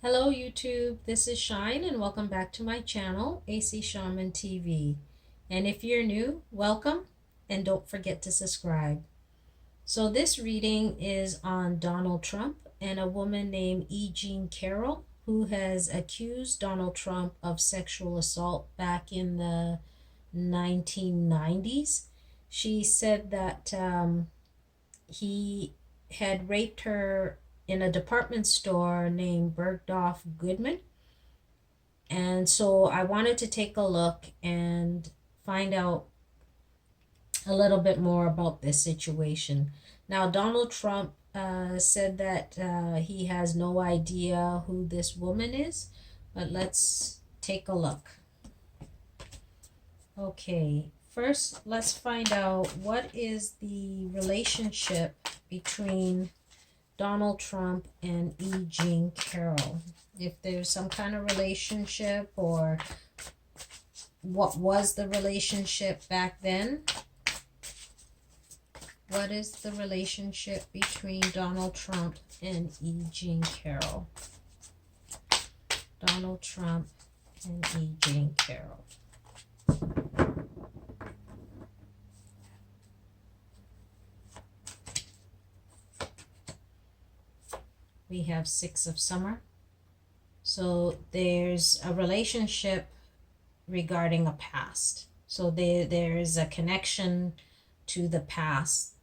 Hello YouTube, this is Shine and welcome back to my channel, AC Shaman TV. And if you're new, welcome and don't forget to subscribe. So this reading is on Donald Trump and a woman named Jean Carroll who has accused Donald Trump of sexual assault back in the 1990s. She said that he had raped her in a department store named Bergdorf Goodman. And so I wanted to take a look and find out a little bit more about this situation. Now, Donald Trump said that he has no idea who this woman is, but let's take a look. Okay, first let's find out what is the relationship between Donald Trump and Jean Carroll. If there's some kind of relationship, or what was the relationship back then? What is the relationship between Donald Trump and Jean Carroll? Donald Trump and Jean Carroll. We have Six of Summer. So there's a relationship regarding a past. So there is a connection to the past.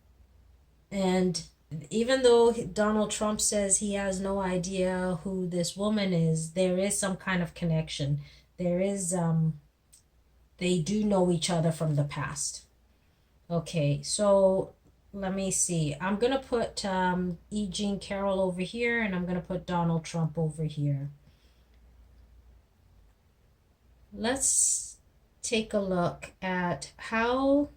And even though Donald Trump says he has no idea who this woman is, there is some kind of connection. There is, they do know each other from the past. Okay, so let me see. I'm going to put Jean Carroll over here, and I'm going to put Donald Trump over here. Let's take a look at how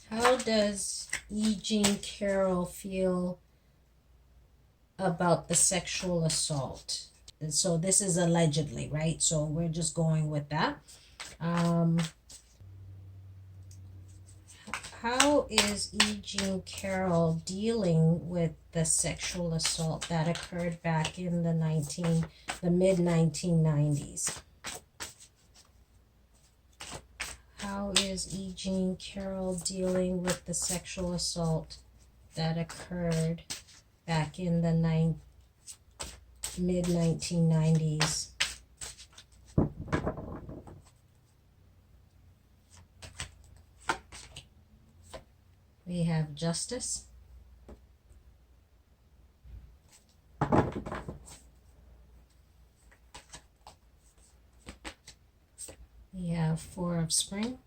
does Jean Carroll feel about the sexual assault? And so this is allegedly, right? So we're just going with that. How is Jean Carroll dealing with the sexual assault that occurred back in the mid-1990s? How is Jean Carroll dealing with the sexual assault that occurred back in the mid-1990s? We have Justice. We have Four of Spring.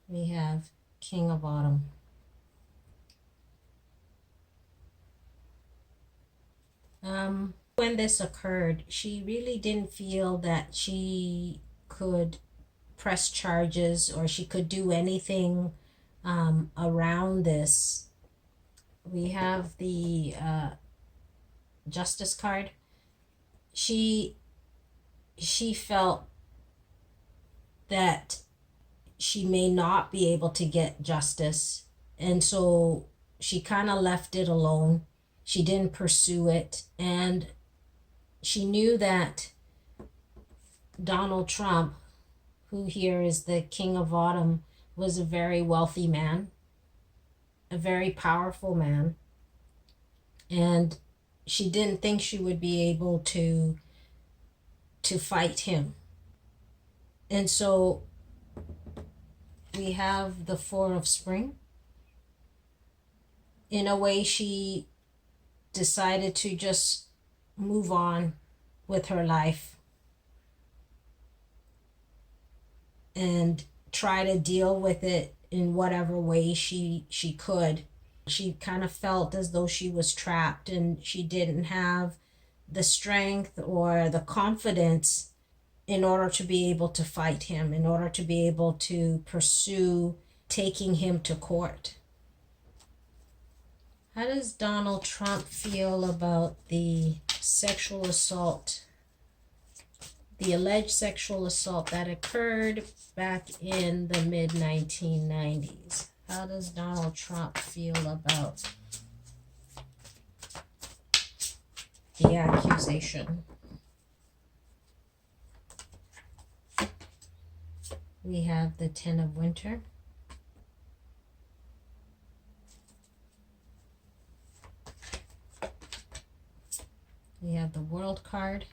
We have King of Autumn. When this occurred, she really didn't feel that she could press charges or she could do anything around this. We have the Justice card. She felt that she may not be able to get justice, and so she kind of left it alone. She didn't pursue it, and she knew that Donald Trump, who here is the King of Autumn, was a very wealthy man, a very powerful man, and she didn't think she would be able to fight him. And so we have the Four of Spring. In a way, she decided to just move on with her life and try to deal with it in whatever way she could. She kind of felt as though she was trapped, and she didn't have the strength or the confidence in order to be able to fight him, in order to be able to pursue taking him to court. How does Donald Trump feel about the sexual assault, the alleged sexual assault that occurred back in the mid-1990s? How does Donald Trump feel about the accusation? We have the Ten of Winter. We have the World card.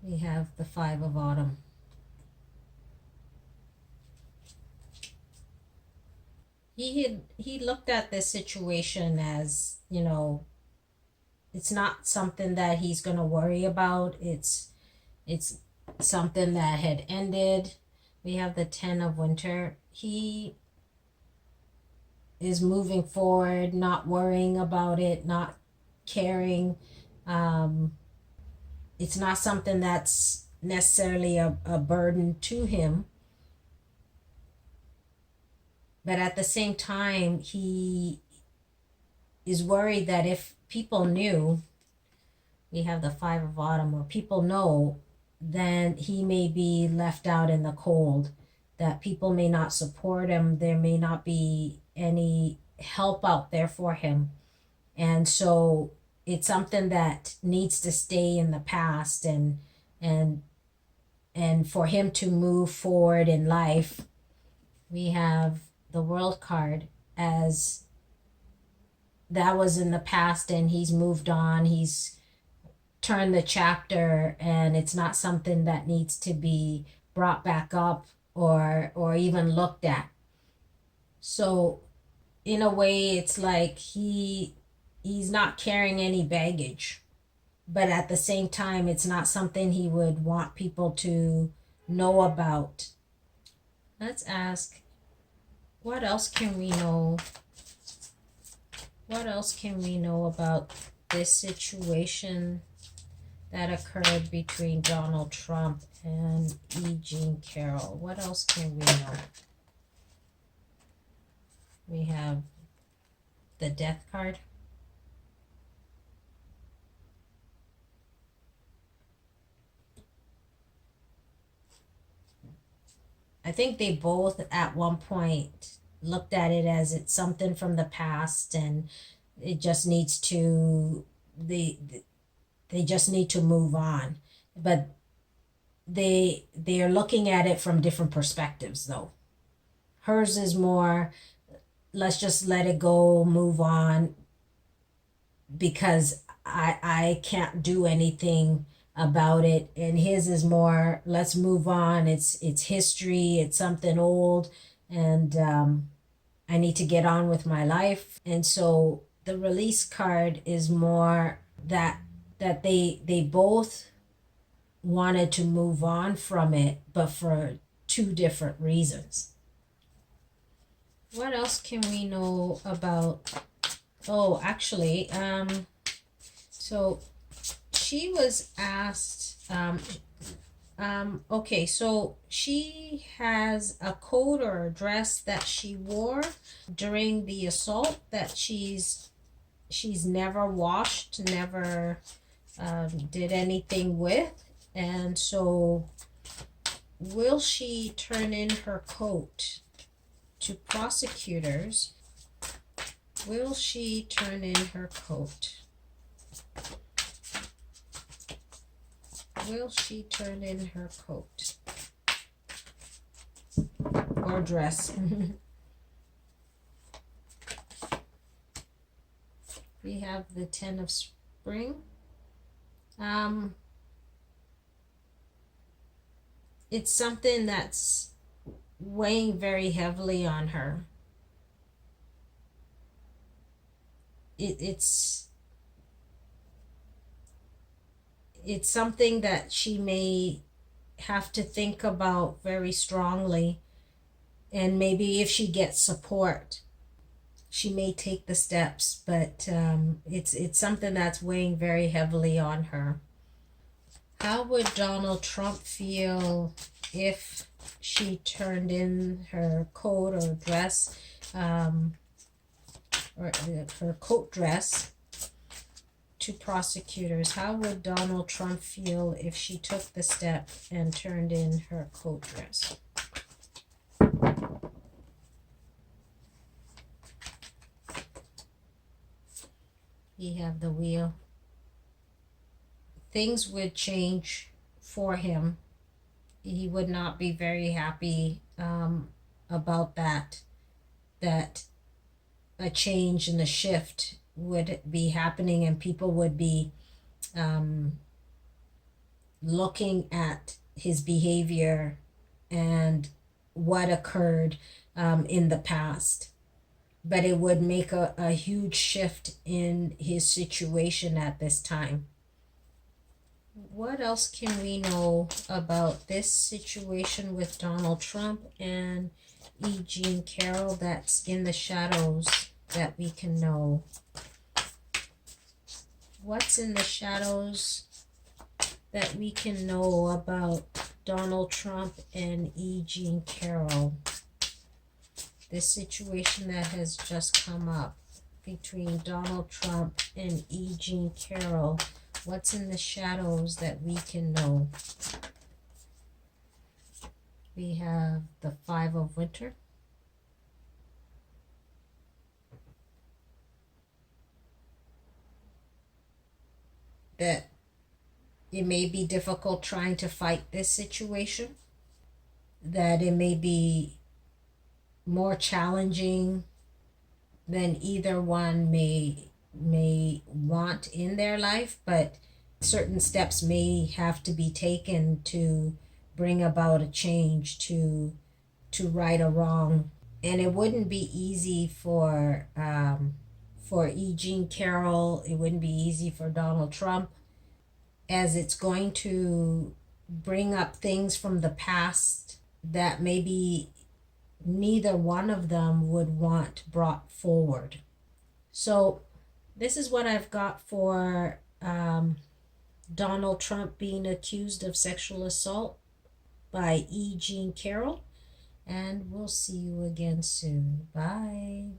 We have the Five of Autumn. He looked at this situation as, you know, it's not something that he's going to worry about. It's something that had ended. We have the Ten of Winter. He is moving forward, not worrying about it, not caring. It's not something that's necessarily a burden to him. But at the same time, he is worried that if people knew, we have the Five of Autumn, or people know, then he may be left out in the cold, that people may not support him. There may not be any help out there for him. And so it's something that needs to stay in the past, and for him to move forward in life. We have the World card, as that was in the past and he's moved on. He's turned the chapter, and it's not something that needs to be brought back up or even looked at. So in a way, it's like he's not carrying any baggage, but at the same time, it's not something he would want people to know about. Let's ask, what else can we know? What else can we know about this situation that occurred between Donald Trump and E. Jean Carroll? What else can we know? We have the Death card. I think they both at one point looked at it as it's something from the past, and it just needs to, they just need to move on. But they are looking at it from different perspectives, though. Hers is more, let's just let it go, move on, because I can't do anything about it. And his is more, let's move on. It's history. It's something old, and I need to get on with my life. And so the Release card is more that they both wanted to move on from it, but for two different reasons. What else can we know about? Oh, actually, so she was asked, okay, so she has a coat or a dress that she wore during the assault that she's never washed, never did anything with. And so will she turn in her coat to prosecutors? Will she turn in her coat? Will she turn in her coat or dress? We have the Ten of Spring. It's something that's weighing very heavily on her. It's something that she may have to think about very strongly, and maybe if she gets support, she may take the steps, but it's something that's weighing very heavily on her. How would Donald Trump feel if she turned in her coat or dress, or her coat dress, to prosecutors, how would Donald Trump feel if she took the step and turned in her coat dress? We have the wheel. Things would change for him. He would not be very happy about that a change and a shift would be happening, and people would be looking at his behavior and what occurred in the past. But it would make a huge shift in his situation at this time. What else can we know about this situation with Donald Trump and E. Jean Carroll that's in the shadows that we can know? What's in the shadows that we can know about Donald Trump and E. Jean Carroll? This situation that has just come up between Donald Trump and E. Jean Carroll. What's in the shadows that we can know? We have the Five of Winter. That it may be difficult trying to fight this situation. That it may be more challenging than either one may want in their life, but certain steps may have to be taken to bring about a change, to right a wrong. And it wouldn't be easy for E. Jean Carroll. It wouldn't be easy for Donald Trump, as it's going to bring up things from the past that maybe neither one of them would want brought forward. So this is what I've got for Donald Trump being accused of sexual assault by E. Jean Carroll. And we'll see you again soon. Bye.